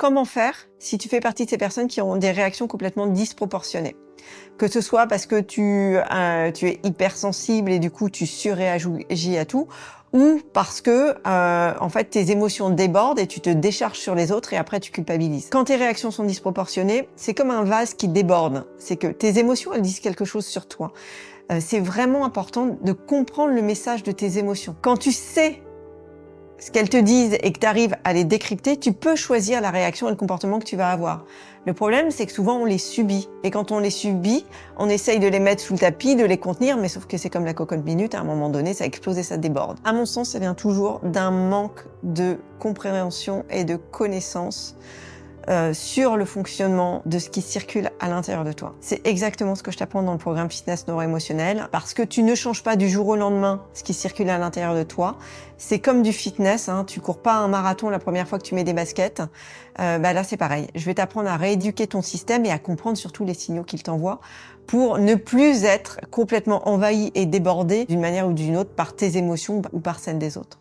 comment faire si tu fais partie de ces personnes qui ont des réactions complètement disproportionnées. Que ce soit parce que tu es hypersensible et du coup tu surréagis à tout, ou parce que en fait tes émotions débordent et tu te décharges sur les autres et après tu culpabilises. Quand tes réactions sont disproportionnées, c'est comme un vase qui déborde. C'est que tes émotions, elles disent quelque chose sur toi. C'est vraiment important de comprendre le message de tes émotions. Quand tu sais ce qu'elles te disent et que tu arrives à les décrypter, tu peux choisir la réaction et le comportement que tu vas avoir. Le problème, c'est que souvent, on les subit. Et quand on les subit, on essaye de les mettre sous le tapis, de les contenir, mais sauf que c'est comme la cocotte minute, à un moment donné, ça explose et ça déborde. À mon sens, ça vient toujours d'un manque de compréhension et de connaissance sur le fonctionnement de ce qui circule à l'intérieur de toi. C'est exactement ce que je t'apprends dans le programme Fitness Neuro-Émotionnel, parce que tu ne changes pas du jour au lendemain ce qui circule à l'intérieur de toi. C'est comme du fitness, hein. Tu cours pas un marathon la première fois que tu mets des baskets. Là, c'est pareil. Je vais t'apprendre à rééduquer ton système et à comprendre surtout les signaux qu'il t'envoie pour ne plus être complètement envahi et débordé d'une manière ou d'une autre par tes émotions ou par celles des autres.